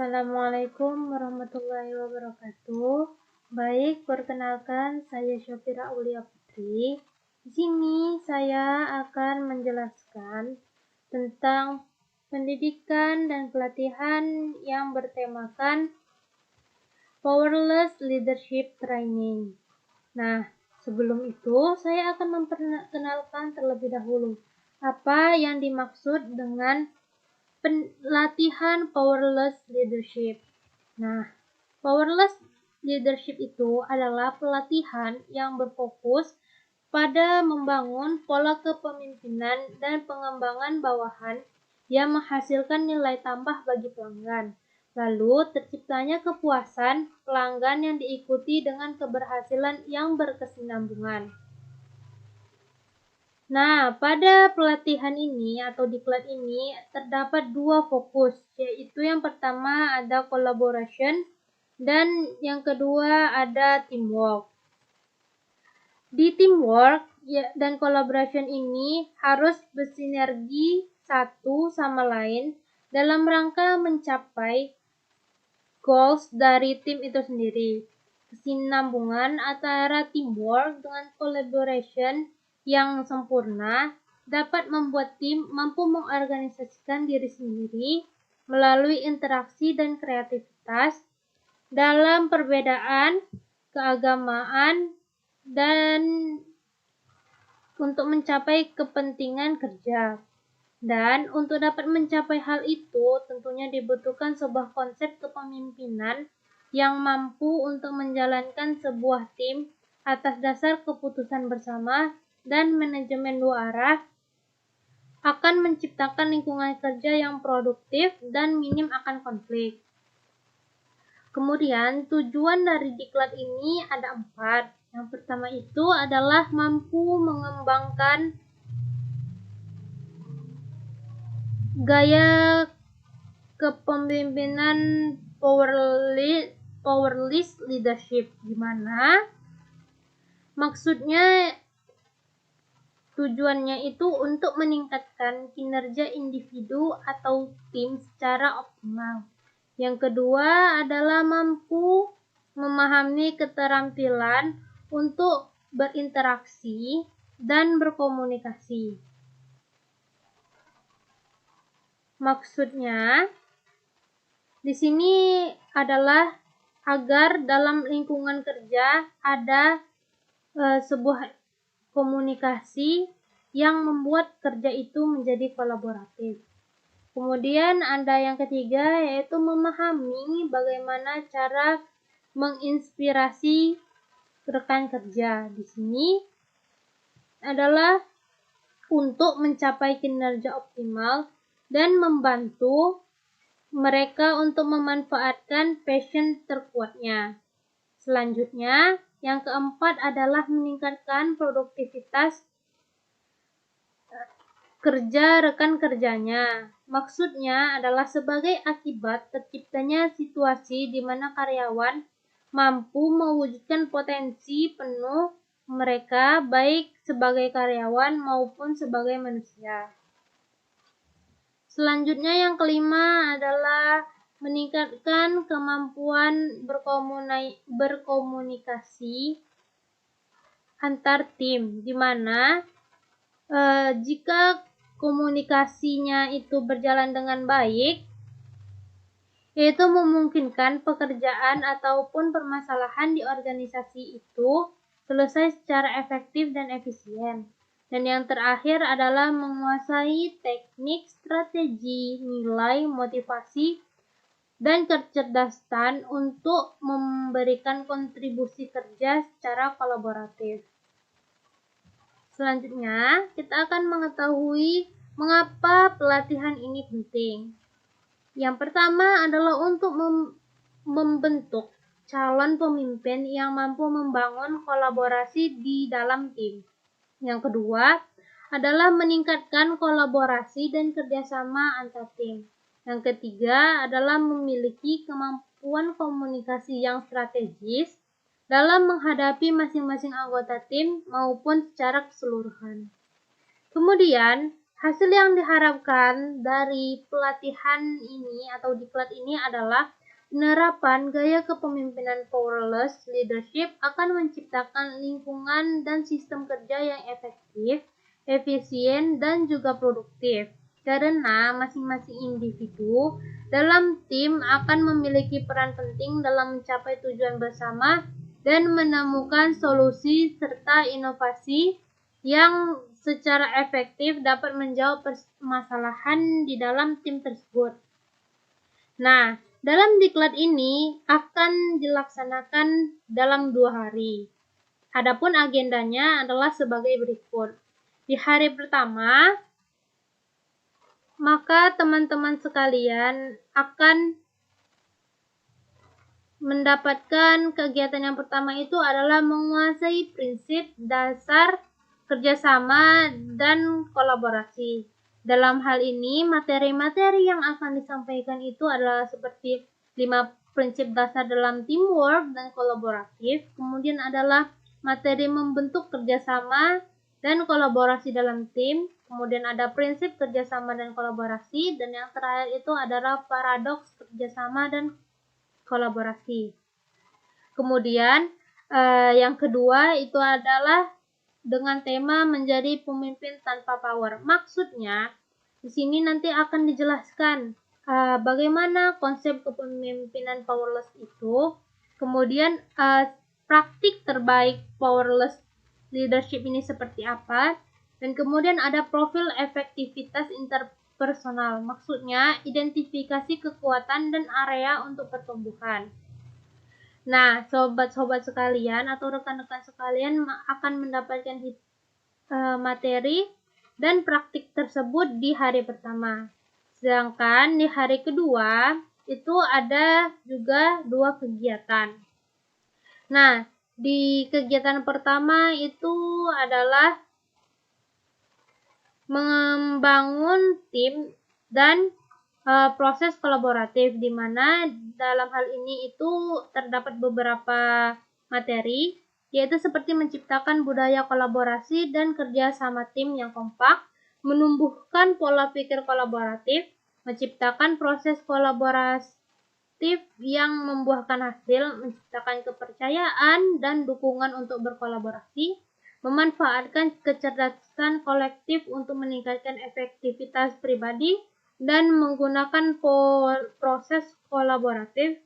Assalamualaikum warahmatullahi wabarakatuh. Baik, perkenalkan saya Syafira Aulia Putri. Di sini saya akan menjelaskan tentang pendidikan dan pelatihan yang bertemakan Powerless Leadership Training. Nah, sebelum itu saya akan memperkenalkan terlebih dahulu apa yang dimaksud dengan pelatihan Powerless Leadership. Nah, Powerless Leadership itu adalah pelatihan yang berfokus pada membangun pola kepemimpinan dan pengembangan bawahan yang menghasilkan nilai tambah bagi pelanggan. Lalu terciptanya kepuasan pelanggan yang diikuti dengan keberhasilan yang berkesinambungan. Nah, pada pelatihan ini atau diklat ini terdapat dua fokus, yaitu yang pertama ada collaboration dan yang kedua ada teamwork. Di teamwork dan collaboration ini harus bersinergi satu sama lain dalam rangka mencapai goals dari tim itu sendiri. Kesinambungan antara teamwork dengan collaboration yang sempurna dapat membuat tim mampu mengorganisasikan diri sendiri melalui interaksi dan kreativitas dalam perbedaan keagamaan dan untuk mencapai kepentingan kerja. Dan untuk dapat mencapai hal itu tentunya dibutuhkan sebuah konsep kepemimpinan yang mampu untuk menjalankan sebuah tim atas dasar keputusan bersama dan manajemen dua arah akan menciptakan lingkungan kerja yang produktif dan minim akan konflik. Kemudian tujuan dari diklat ini ada 4. Yang pertama itu adalah mampu mengembangkan gaya kepemimpinan powerless leadership, di mana maksudnya tujuannya itu untuk meningkatkan kinerja individu atau tim secara optimal. Yang kedua adalah mampu memahami keterampilan untuk berinteraksi dan berkomunikasi. Maksudnya di sini adalah agar dalam lingkungan kerja ada sebuah komunikasi yang membuat kerja itu menjadi kolaboratif. Kemudian ada yang ketiga, yaitu memahami bagaimana cara menginspirasi rekan kerja. Di sini adalah untuk mencapai kinerja optimal dan membantu mereka untuk memanfaatkan passion terkuatnya. Selanjutnya, yang keempat adalah meningkatkan produktivitas kerja rekan kerjanya. Maksudnya adalah sebagai akibat terciptanya situasi di mana karyawan mampu mewujudkan potensi penuh mereka baik sebagai karyawan maupun sebagai manusia. Selanjutnya yang kelima adalah meningkatkan kemampuan berkomunikasi antar tim, di mana jika komunikasinya itu berjalan dengan baik, yaitu memungkinkan pekerjaan ataupun permasalahan di organisasi itu selesai secara efektif dan efisien. Dan yang terakhir adalah menguasai teknik, strategi, nilai, motivasi, dan kecerdasan untuk memberikan kontribusi kerja secara kolaboratif. Selanjutnya, kita akan mengetahui mengapa pelatihan ini penting. Yang pertama adalah untuk membentuk calon pemimpin yang mampu membangun kolaborasi di dalam tim. Yang kedua adalah meningkatkan kolaborasi dan kerjasama antar tim. Yang ketiga adalah memiliki kemampuan komunikasi yang strategis dalam menghadapi masing-masing anggota tim maupun secara keseluruhan. Kemudian, Hasil yang diharapkan dari pelatihan ini atau diklat ini adalah penerapan gaya kepemimpinan powerless leadership akan menciptakan lingkungan dan sistem kerja yang efektif, efisien, dan juga produktif. Karena masing-masing individu dalam tim akan memiliki peran penting dalam mencapai tujuan bersama dan menemukan solusi serta inovasi yang secara efektif dapat menjawab permasalahan di dalam tim tersebut. Nah, dalam diklat ini akan dilaksanakan dalam 2 hari. Adapun agendanya adalah sebagai berikut. Di hari pertama, maka teman-teman sekalian akan mendapatkan kegiatan yang pertama itu adalah menguasai prinsip dasar kerjasama dan kolaborasi. Dalam hal ini, materi-materi yang akan disampaikan itu adalah seperti 5 prinsip dasar dalam teamwork dan kolaboratif, kemudian adalah materi membentuk kerjasama dan kolaborasi dalam tim, kemudian ada prinsip kerjasama dan kolaborasi, dan yang terakhir itu adalah paradoks kerjasama dan kolaborasi. Kemudian yang kedua itu adalah dengan tema menjadi pemimpin tanpa power. Maksudnya di sini nanti akan dijelaskan bagaimana konsep kepemimpinan powerless itu, kemudian praktik terbaik powerless leadership ini seperti apa, dan kemudian ada profil efektivitas interpersonal. Maksudnya identifikasi kekuatan dan area untuk pertumbuhan. Nah, sobat-sobat sekalian atau rekan-rekan sekalian akan mendapatkan materi dan praktik tersebut di hari pertama. Sedangkan di hari kedua itu ada juga 2 kegiatan. Nah, di kegiatan pertama itu adalah membangun tim dan proses kolaboratif, di mana dalam hal ini itu terdapat beberapa materi, yaitu seperti menciptakan budaya kolaborasi dan kerja sama tim yang kompak, menumbuhkan pola pikir kolaboratif, menciptakan proses kolaboratif yang membuahkan hasil, menciptakan kepercayaan dan dukungan untuk berkolaborasi, memanfaatkan kecerdasan kolektif untuk meningkatkan efektivitas pribadi, dan menggunakan proses kolaboratif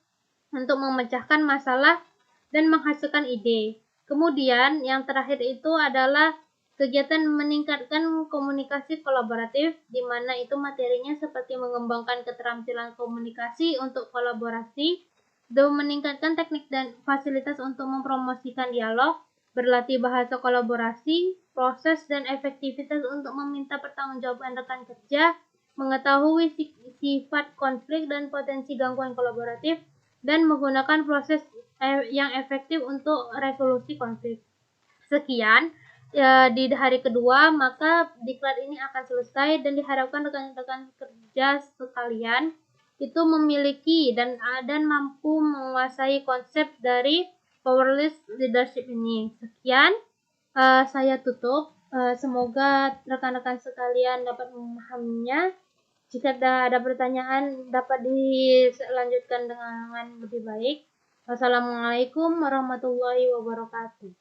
untuk memecahkan masalah dan menghasilkan ide. Kemudian yang terakhir itu adalah kegiatan meningkatkan komunikasi kolaboratif, di mana itu materinya seperti mengembangkan keterampilan komunikasi untuk kolaborasi, dan meningkatkan teknik dan fasilitas untuk mempromosikan dialog, berlatih bahasa kolaborasi, proses dan efektivitas untuk meminta pertanggungjawaban rekan kerja, mengetahui sifat konflik dan potensi gangguan kolaboratif, dan menggunakan proses yang efektif untuk resolusi konflik. Sekian di hari kedua, maka diklat ini akan selesai dan diharapkan rekan-rekan kerja sekalian itu memiliki dan mampu menguasai konsep dari powerless leadership ini. Sekian, saya tutup. Semoga rekan-rekan sekalian dapat memahaminya. Jika ada pertanyaan dapat dilanjutkan dengan lebih baik. Wassalamualaikum warahmatullahi wabarakatuh.